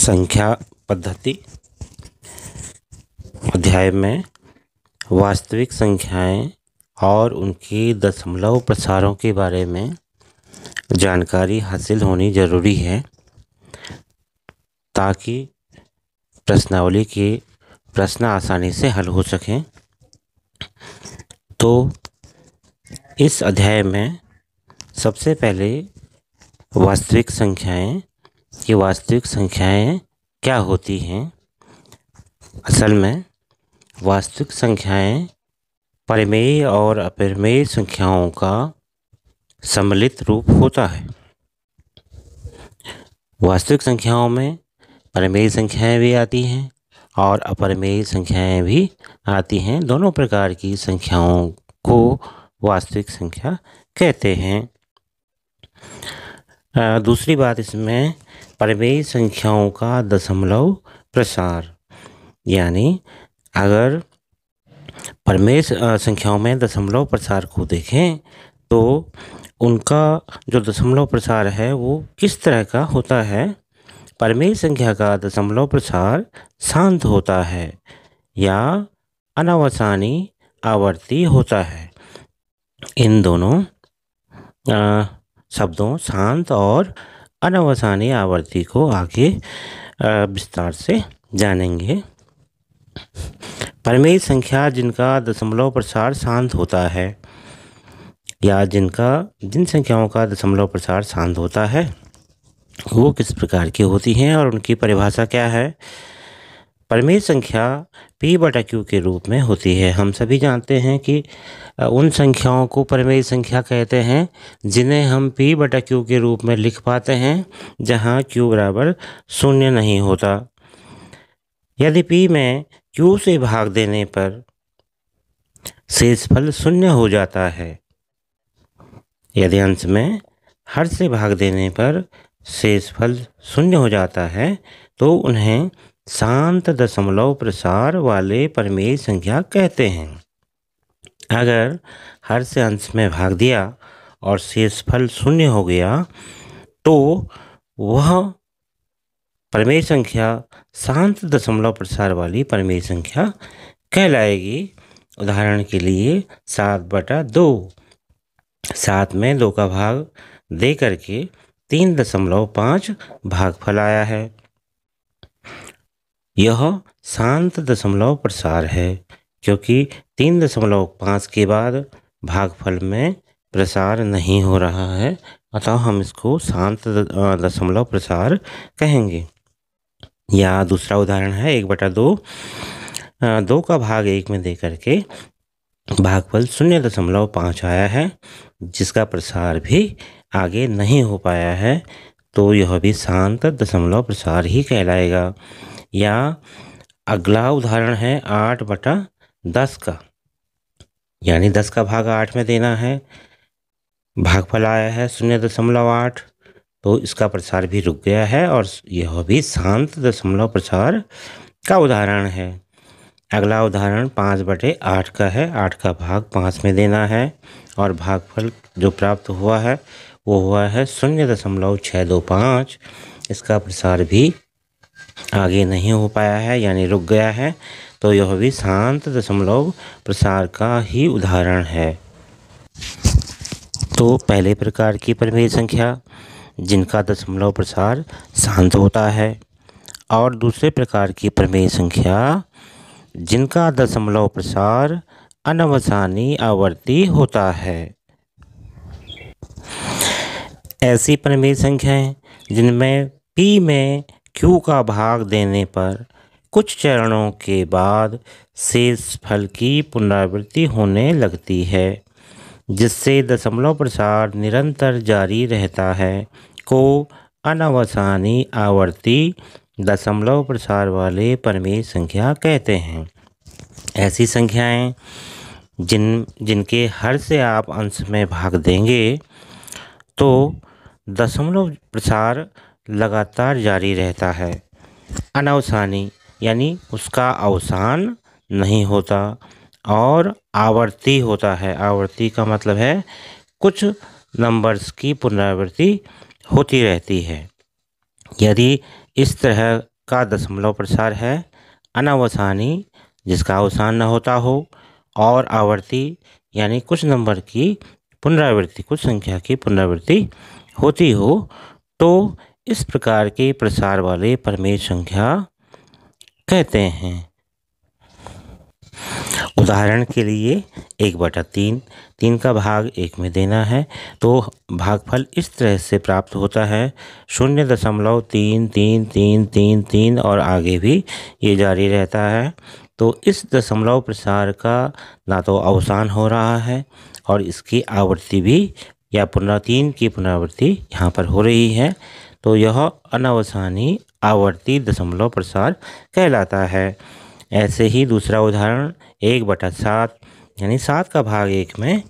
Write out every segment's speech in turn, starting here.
संख्या पद्धति अध्याय में वास्तविक संख्याएं और उनकी दशमलव प्रसारों के बारे में जानकारी हासिल होनी ज़रूरी है ताकि प्रश्नावली के प्रश्न आसानी से हल हो सकें। तो इस अध्याय में सबसे पहले वास्तविक संख्याएं क्या होती हैं। असल में वास्तविक संख्याएं परिमेय और अपरिमेय संख्याओं का सम्मिलित रूप होता है। वास्तविक संख्याओं में परिमेय संख्याएं भी आती हैं और अपरिमेय संख्याएं भी आती हैं। दोनों प्रकार की संख्याओं को वास्तविक संख्या कहते हैं। दूसरी बात इसमें परिमेय संख्याओं का दशमलव प्रसार, यानी अगर परिमेय संख्याओं में दशमलव प्रसार को देखें तो उनका जो दशमलव प्रसार है वो किस तरह का होता है। परिमेय संख्या का दशमलव प्रसार शांत होता है या अनावसानी आवर्ती होता है। इन दोनों शब्दों शांत और अनावसानी आवर्ती को आगे विस्तार से जानेंगे। परिमेय संख्या जिनका दशमलव प्रसार शांत होता है या जिन संख्याओं का दशमलव प्रसार शांत होता है वो किस प्रकार की होती हैं और उनकी परिभाषा क्या है। परिमेय संख्या P/Q के रूप में होती है। हम सभी जानते हैं कि उन संख्याओं को परिमेय संख्या कहते हैं जिन्हें हम P/Q के रूप में लिख पाते हैं जहां Q बराबर 0 नहीं होता। यदि P में Q से भाग देने पर शेषफल 0 हो जाता है, यदि अंश में हर से भाग देने पर शेषफल 0 हो जाता है तो उन्हें शांत दशमलव प्रसार वाले परिमेय संख्या कहते हैं। अगर हर से अंश में भाग दिया और शेषफल 0 हो गया तो वह परिमेय संख्या शांत दशमलव प्रसार वाली परिमेय संख्या कहलाएगी। उदाहरण के लिए 7/2, 7 में 2 का भाग दे करके 3.5 भागफल आया है। यह शांत दशमलव प्रसार है क्योंकि 3.5 के बाद भागफल में प्रसार नहीं हो रहा है, अतः हम इसको शांत दशमलव प्रसार कहेंगे। या दूसरा उदाहरण है 1/2, 2 का भाग 1 में दे करके भागफल 0.5 आया है जिसका प्रसार भी आगे नहीं हो पाया है, तो यह भी शांत दशमलव प्रसार ही कहलाएगा। या अगला उदाहरण है 8/10 का, यानी 10 का भाग 8 में देना है, भागफल आया है 0.8, तो इसका प्रसार भी रुक गया है और यह भी शांत दशमलव प्रसार का उदाहरण है। अगला उदाहरण 5/8 का है, 8 का भाग 5 में देना है और भागफल जो प्राप्त हुआ है वो हुआ है 0.625। इसका प्रसार भी आगे नहीं हो पाया है यानी रुक गया है, तो यह भी शांत दशमलव प्रसार का ही उदाहरण है। तो पहले प्रकार की परिमेय संख्या जिनका दशमलव प्रसार शांत होता है और दूसरे प्रकार की परिमेय संख्या जिनका दशमलव प्रसार अनावसानी आवर्ती होता है। ऐसी परिमेय संख्याएं जिनमें P में Q का भाग देने पर कुछ चरणों के बाद शेषफल की पुनरावृत्ति होने लगती है जिससे दशमलव प्रसार निरंतर जारी रहता है को अनावसानी आवर्ती दशमलव प्रसार वाले परिमेय संख्या कहते हैं। ऐसी संख्याएं जिनके हर से आप अंश में भाग देंगे तो दशमलव प्रसार लगातार जारी रहता है। अनावसानी यानी उसका अवसान नहीं होता और आवर्ती होता है। आवर्ती का मतलब है कुछ नंबर्स की पुनरावृत्ति होती रहती है। यदि इस तरह का दशमलव प्रसार है, अनावसानी जिसका अवसान न होता हो, और आवर्ती यानी कुछ नंबर की पुनरावृत्ति, कुछ संख्या की पुनरावृत्ति होती हो, तो इस प्रकार के प्रसार वाले परिमेय संख्या कहते हैं। उदाहरण के लिए 1/3, 3 का भाग 1 में देना है तो भागफल इस तरह से प्राप्त होता है 0.333333 और आगे भी ये जारी रहता है। तो इस दशमलव प्रसार का ना तो अवसान हो रहा है और इसकी आवृत्ति भी या 3 की पुनरावृत्ति यहाँ पर हो रही है, तो यह अनावसानी आवर्ती दशमलव प्रसार कहलाता है। ऐसे ही दूसरा उदाहरण 1/7 यानी 7 का भाग 1 में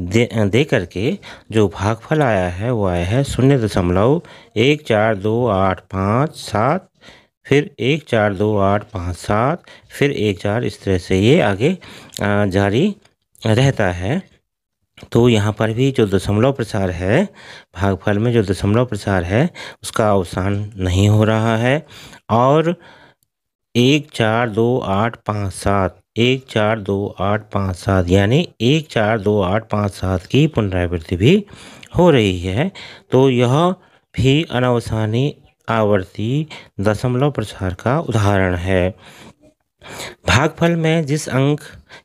दे करके जो भागफल आया है वो आया है 0.142857, फिर 142857, फिर 14, इस तरह से ये आगे जारी रहता है। तो यहाँ पर भी जो दशमलव प्रसार है, भागफल में जो दशमलव प्रसार है उसका अवसान नहीं हो रहा है और 142857 142857 यानी 142857 की पुनरावृत्ति भी हो रही है। तो यह भी अनावसानी आवर्ती दशमलव प्रसार का उदाहरण है। भागफल में जिस अंक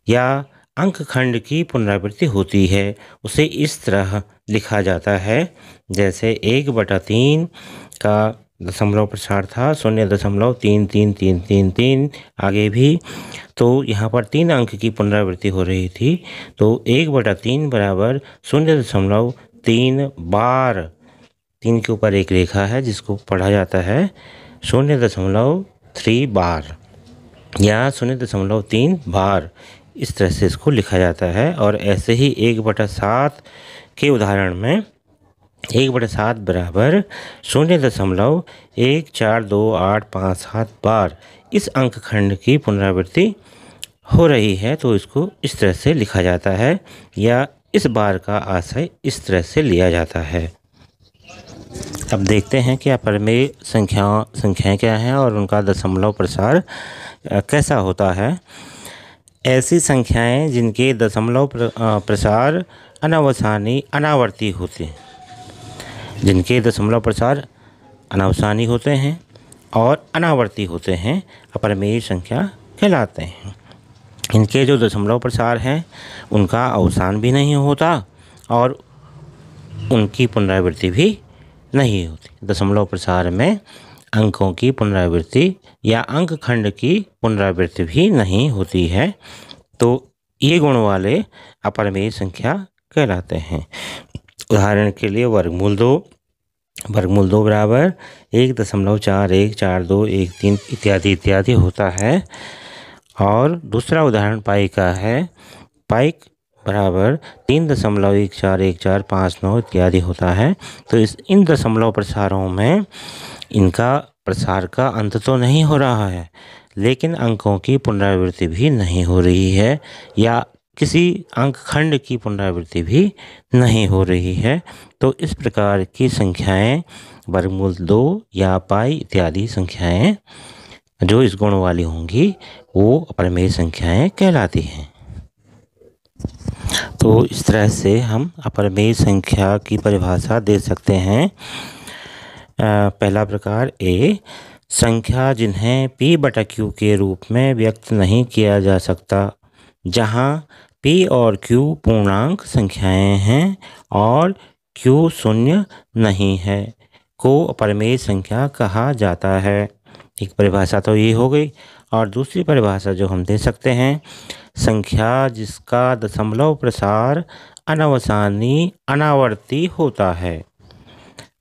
या अंक खंड की पुनरावृत्ति होती है उसे इस तरह लिखा जाता है, जैसे 1/3 का दशमलव प्रसार था 0.33333, आगे भी तो यहाँ पर 3 अंक की पुनरावृत्ति हो रही थी, तो 1/3 बराबर 0.3 बार, 3 के ऊपर एक रेखा है जिसको पढ़ा जाता है 0.3 बार या 0.3 बार, इस तरह से इसको लिखा जाता है। और ऐसे ही 1/7 के उदाहरण में 1/7 बराबर 0.142857 बार इस अंक खंड की पुनरावृत्ति हो रही है, तो इसको इस तरह से लिखा जाता है या इस बार का आशय इस तरह से लिया जाता है। अब देखते हैं कि अपरिमेय संख्याएं क्या हैं और उनका दशमलव प्रसार कैसा होता है। ऐसी संख्याएं जिनके दशमलव प्रसार अनावर्ती होते हैं, जिनके दशमलव प्रसार अनावसानी होते हैं और अनावर्ती होते हैं, अपरिमेय संख्या कहलाते हैं। इनके जो दशमलव प्रसार हैं उनका अवसान भी नहीं होता और उनकी पुनरावृत्ति भी नहीं होती। दशमलव प्रसार में अंकों की पुनरावृत्ति या अंक खंड की पुनरावृत्ति भी नहीं होती है, तो ये गुण वाले अपरिमेय संख्या कहलाते हैं। उदाहरण के लिए वर्गमूल 2 बराबर 1.414213 इत्यादि इत्यादि होता है। और दूसरा उदाहरण पाई का है, पाई बराबर 3.141459 इत्यादि होता है। तो इन दशमलव प्रसारों में इनका प्रसार का अंत तो नहीं हो रहा है, लेकिन अंकों की पुनरावृत्ति भी नहीं हो रही है या किसी अंक खंड की पुनरावृत्ति भी नहीं हो रही है। तो इस प्रकार की संख्याएं वर्गमूल 2 या पाई इत्यादि संख्याएं जो इस गुण वाली होंगी वो अपरिमेय संख्याएं कहलाती हैं। तो इस तरह से हम अपरिमेय संख्या की परिभाषा दे सकते हैं। पहला प्रकार ए, संख्या जिन्हें P/Q के रूप में व्यक्त नहीं किया जा सकता, जहां P और Q पूर्णांक संख्याएं हैं और Q शून्य नहीं है, को अपरिमेय संख्या कहा जाता है। एक परिभाषा तो ये हो गई। और दूसरी परिभाषा जो हम दे सकते हैं, संख्या जिसका दशमलव प्रसार अनावसानी अनावर्ती होता है,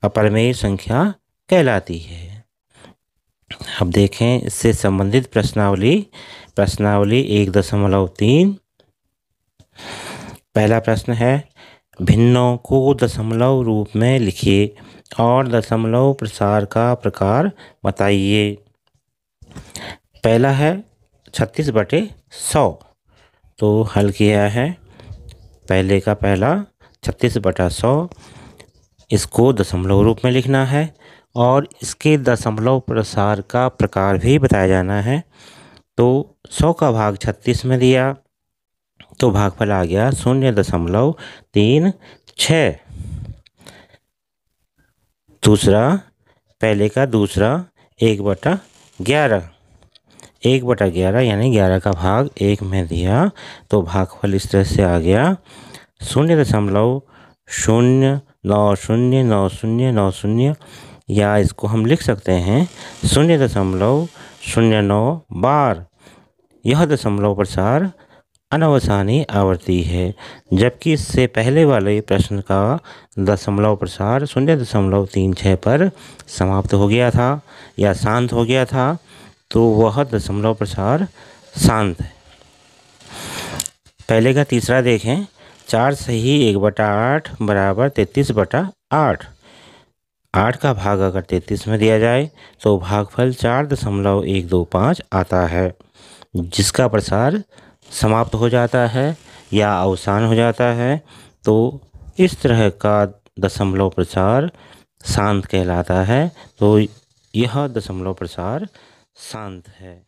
अपरिमेय संख्या कहलाती है। अब देखें इससे संबंधित प्रश्नावली 1.3। पहला प्रश्न है, भिन्नों को दशमलव रूप में लिखिए और दशमलव प्रसार का प्रकार बताइए। पहला है 36/100, तो हल किया है। पहले का पहला 36/100, इसको दशमलव रूप में लिखना है और इसके दशमलव प्रसार का प्रकार भी बताया जाना है। तो 100 का भाग 36 में दिया तो भागफल आ गया 0.36। दूसरा, पहले का दूसरा 1/11, 1/11 यानी 11 का भाग 1 में दिया तो भागफल इस तरह से आ गया 0.0909090, या इसको हम लिख सकते हैं 0.09 बार। यह दशमलव प्रसार अनवसानी आवृत्ति है, जबकि इससे पहले वाले प्रश्न का दशमलव प्रसार 0.36 पर समाप्त हो गया था या शांत हो गया था, तो वह दशमलव प्रसार शांत है। पहले का तीसरा देखें, 4 सही 1/8 बराबर 33/8। 8 का भाग अगर 33 में दिया जाए तो भागफल 4.125 आता है, जिसका प्रसार समाप्त हो जाता है या अवसान हो जाता है। तो इस तरह का दशमलव प्रसार शांत कहलाता है। तो यह दशमलव प्रसार शांत है।